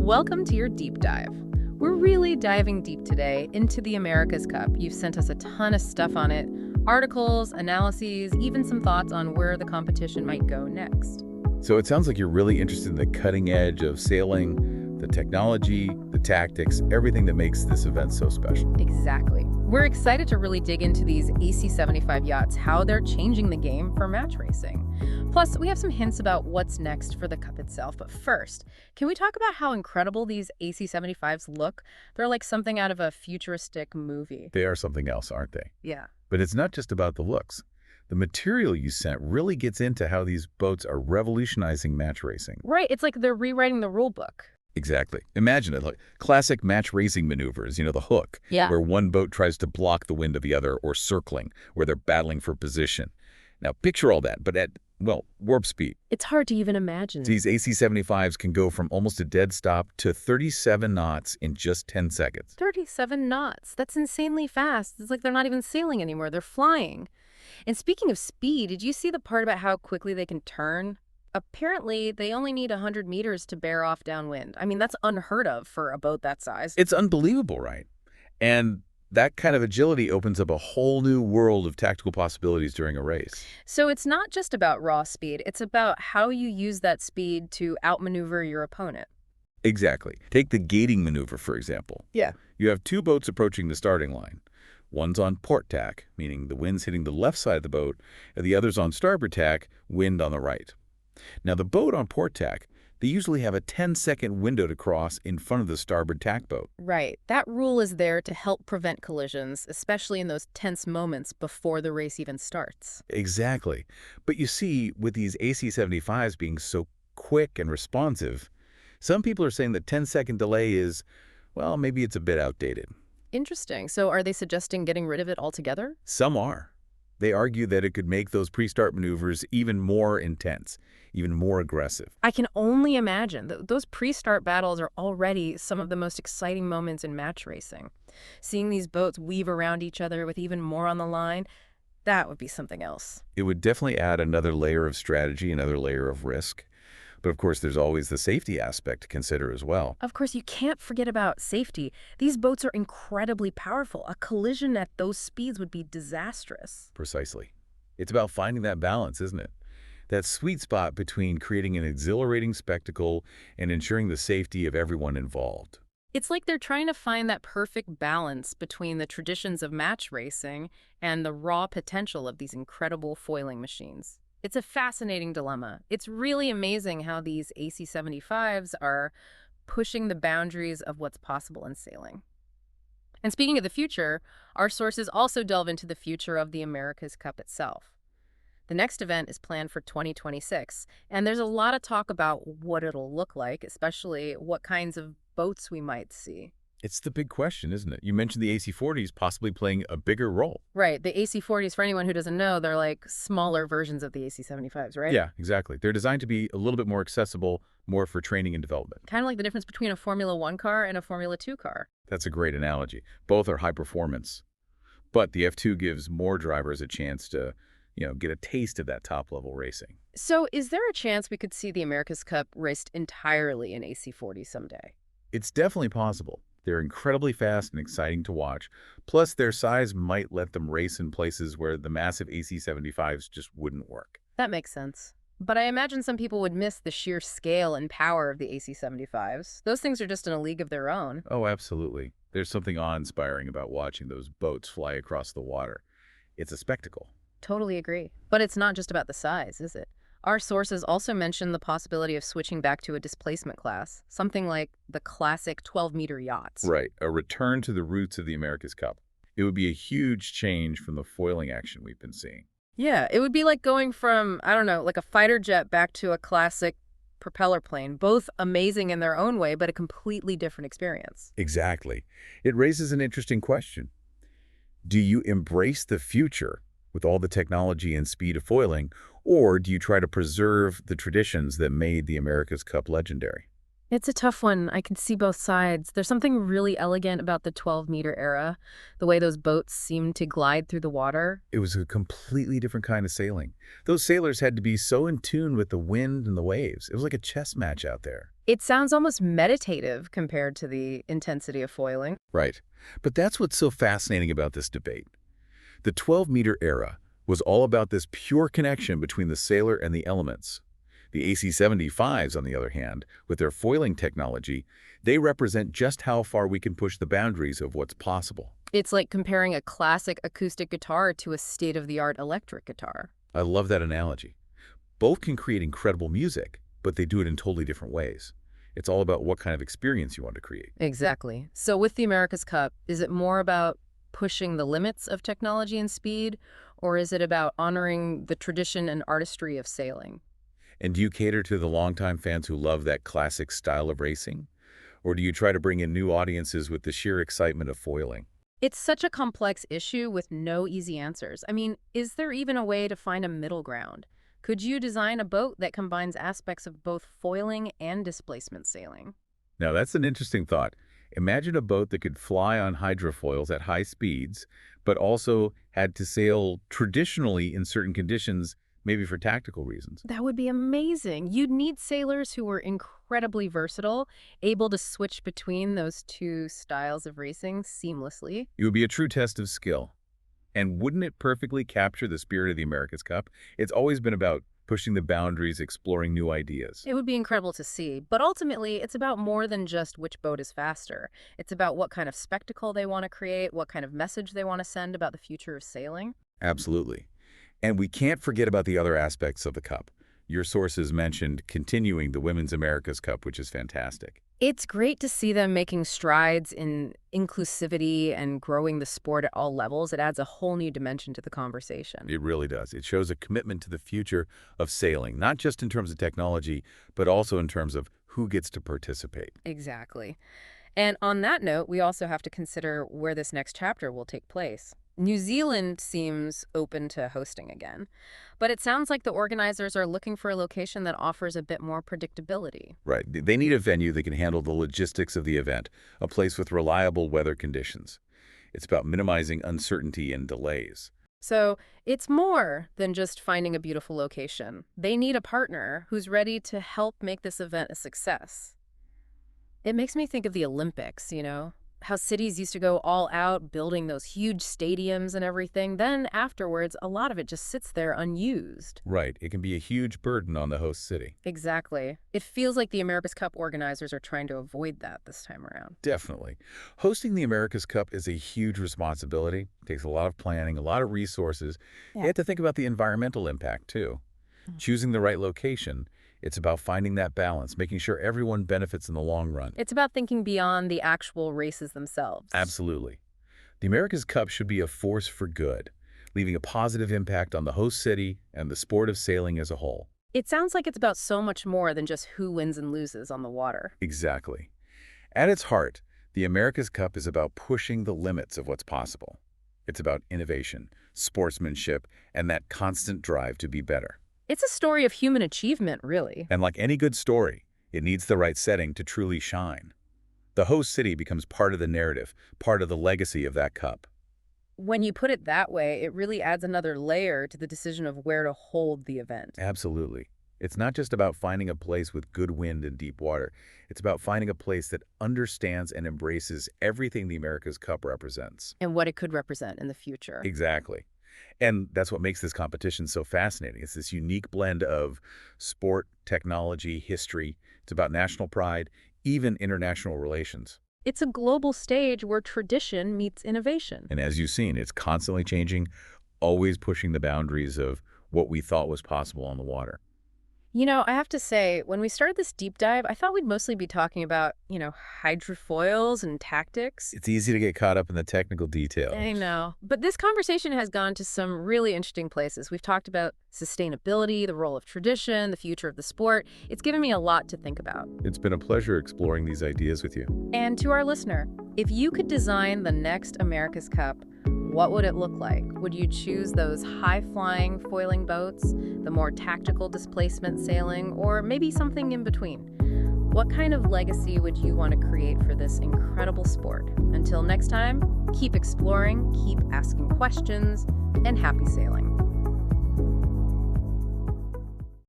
Welcome to your deep dive. We're really diving deep today into the America's Cup. You've sent us a ton of stuff on it, articles, analyses, even some thoughts on where the competition might go next. So it sounds like you're really interested in the cutting edge of sailing, the technology, the tactics, everything that makes this event so special. Exactly. We're excited to really dig into these AC-75 yachts, how they're changing the game for match racing. Plus, we have some hints about what's next for the Cup itself. But first, can we talk about how incredible these AC-75s look? They're like something out of a futuristic movie. They are something else, aren't they? Yeah. But it's not just about the looks. The material you sent really gets into how these boats are revolutionizing match racing. Right. It's like they're rewriting the rule book. Exactly. Imagine it, like classic match racing maneuvers, the hook, Yeah. where one boat tries to block the wind of the other, or circling, where they're battling for position. Now, picture all that, but at, warp speed. It's hard to even imagine. These AC-75s can go from almost a dead stop to 37 knots in just 10 seconds. 37 knots. That's insanely fast. It's like they're not even sailing anymore. They're flying. And speaking of speed, did you see the part about how quickly they can turn? Apparently, they only need 100 meters to bear off downwind. I mean, that's unheard of for a boat that size. It's unbelievable, right? And that kind of agility opens up a whole new world of tactical possibilities during a race. So it's not just about raw speed. It's about how you use that speed to outmaneuver your opponent. Exactly. Take the gating maneuver, for example. Yeah. You have two boats approaching the starting line. One's on port tack, meaning the wind's hitting the left side of the boat, and the other's on starboard tack, wind on the right. Now, the boat on port tack, they usually have a 10-second window to cross in front of the starboard tack boat. Right. That rule is there to help prevent collisions, especially in those tense moments before the race even starts. Exactly. But you see, with these AC-75s being so quick and responsive, some people are saying the 10-second delay is, maybe it's a bit outdated. Interesting. So are they suggesting getting rid of it altogether? Some are. They argue that it could make those pre-start maneuvers even more intense, even more aggressive. I can only imagine. Those pre-start battles are already some of the most exciting moments in match racing. Seeing these boats weave around each other with even more on the line, that would be something else. It would definitely add another layer of strategy, another layer of risk. But of course, there's always the safety aspect to consider as well. Of course, you can't forget about safety. These boats are incredibly powerful. A collision at those speeds would be disastrous. Precisely. It's about finding that balance, isn't it? That sweet spot between creating an exhilarating spectacle and ensuring the safety of everyone involved. It's like they're trying to find that perfect balance between the traditions of match racing and the raw potential of these incredible foiling machines. It's a fascinating dilemma. It's really amazing how these AC-75s are pushing the boundaries of what's possible in sailing. And speaking of the future, our sources also delve into the future of the America's Cup itself. The next event is planned for 2026, and there's a lot of talk about what it'll look like, especially what kinds of boats we might see. It's the big question, isn't it? You mentioned the AC-40s possibly playing a bigger role. Right. The AC-40s, for anyone who doesn't know, they're like smaller versions of the AC-75s, right? Yeah, exactly. They're designed to be a little bit more accessible, more for training and development. Kind of like the difference between a Formula One car and a Formula Two car. That's a great analogy. Both are high performance. But the F2 gives more drivers a chance to, get a taste of that top-level racing. So is there a chance we could see the America's Cup raced entirely in AC-40 someday? It's definitely possible. They're incredibly fast and exciting to watch. Plus, their size might let them race in places where the massive AC-75s just wouldn't work. That makes sense. But I imagine some people would miss the sheer scale and power of the AC-75s. Those things are just in a league of their own. Oh, absolutely. There's something awe-inspiring about watching those boats fly across the water. It's a spectacle. Totally agree. But it's not just about the size, is it? Our sources also mention the possibility of switching back to a displacement class, something like the classic 12-meter yachts. Right, a return to the roots of the America's Cup. It would be a huge change from the foiling action we've been seeing. Yeah, it would be like going from, like a fighter jet back to a classic propeller plane, both amazing in their own way, but a completely different experience. Exactly. It raises an interesting question. Do you embrace the future with all the technology and speed of foiling, or do you try to preserve the traditions that made the America's Cup legendary? It's a tough one. I can see both sides. There's something really elegant about the 12-meter era, the way those boats seem to glide through the water. It was a completely different kind of sailing. Those sailors had to be so in tune with the wind and the waves. It was like a chess match out there. It sounds almost meditative compared to the intensity of foiling. Right. But that's what's so fascinating about this debate. The 12-meter era was all about this pure connection between the sailor and the elements. The AC-75s, on the other hand, with their foiling technology, they represent just how far we can push the boundaries of what's possible. It's like comparing a classic acoustic guitar to a state-of-the-art electric guitar. I love that analogy. Both can create incredible music, but they do it in totally different ways. It's all about what kind of experience you want to create. Exactly. So with the America's Cup, is it more about pushing the limits of technology and speed, or is it about honoring the tradition and artistry of sailing? And do you cater to the longtime fans who love that classic style of racing? Or do you try to bring in new audiences with the sheer excitement of foiling? It's such a complex issue with no easy answers. I mean, is there even a way to find a middle ground? Could you design a boat that combines aspects of both foiling and displacement sailing? Now, that's an interesting thought. Imagine a boat that could fly on hydrofoils at high speeds, but also had to sail traditionally in certain conditions, maybe for tactical reasons. That would be amazing. You'd need sailors who were incredibly versatile, able to switch between those two styles of racing seamlessly. It would be a true test of skill. And wouldn't it perfectly capture the spirit of the America's Cup? It's always been about pushing the boundaries, exploring new ideas. It would be incredible to see, but ultimately it's about more than just which boat is faster. It's about what kind of spectacle they want to create, what kind of message they want to send about the future of sailing. Absolutely. And we can't forget about the other aspects of the Cup. Your sources mentioned continuing the Women's America's Cup, which is fantastic. It's great to see them making strides in inclusivity and growing the sport at all levels. It adds a whole new dimension to the conversation. It really does. It shows a commitment to the future of sailing, not just in terms of technology, but also in terms of who gets to participate. Exactly. And on that note, we also have to consider where this next chapter will take place. New Zealand seems open to hosting again, but it sounds like the organizers are looking for a location that offers a bit more predictability. Right. They need a venue that can handle the logistics of the event, a place with reliable weather conditions. It's about minimizing uncertainty and delays. So it's more than just finding a beautiful location. They need a partner who's ready to help make this event a success. It makes me think of the Olympics, how cities used to go all out building those huge stadiums and everything. Then afterwards, a lot of it just sits there unused. Right. It can be a huge burden on the host city. Exactly. It feels like the America's Cup organizers are trying to avoid that this time around. Definitely. Hosting the America's Cup is a huge responsibility. It takes a lot of planning, a lot of resources. Yeah. You have to think about the environmental impact, too. Choosing the right location, it's about finding that balance, making sure everyone benefits in the long run. It's about thinking beyond the actual races themselves. Absolutely. The America's Cup should be a force for good, leaving a positive impact on the host city and the sport of sailing as a whole. It sounds like it's about so much more than just who wins and loses on the water. Exactly. At its heart, the America's Cup is about pushing the limits of what's possible. It's about innovation, sportsmanship, and that constant drive to be better. It's a story of human achievement, really. And like any good story, it needs the right setting to truly shine. The host city becomes part of the narrative, part of the legacy of that cup. When you put it that way, it really adds another layer to the decision of where to hold the event. Absolutely. It's not just about finding a place with good wind and deep water. It's about finding a place that understands and embraces everything the America's Cup represents. And what it could represent in the future. Exactly. And that's what makes this competition so fascinating. It's this unique blend of sport, technology, history. It's about national pride, even international relations. It's a global stage where tradition meets innovation. And as you've seen, it's constantly changing, always pushing the boundaries of what we thought was possible on the water. I have to say, when we started this deep dive, I thought we'd mostly be talking about, hydrofoils and tactics. It's easy to get caught up in the technical details. I know. But this conversation has gone to some really interesting places. We've talked about sustainability, the role of tradition, the future of the sport. It's given me a lot to think about. It's been a pleasure exploring these ideas with you. And to our listener, if you could design the next America's Cup, what would it look like? Would you choose those high-flying foiling boats, the more tactical displacement sailing, or maybe something in between? What kind of legacy would you want to create for this incredible sport? Until next time, keep exploring, keep asking questions, and happy sailing.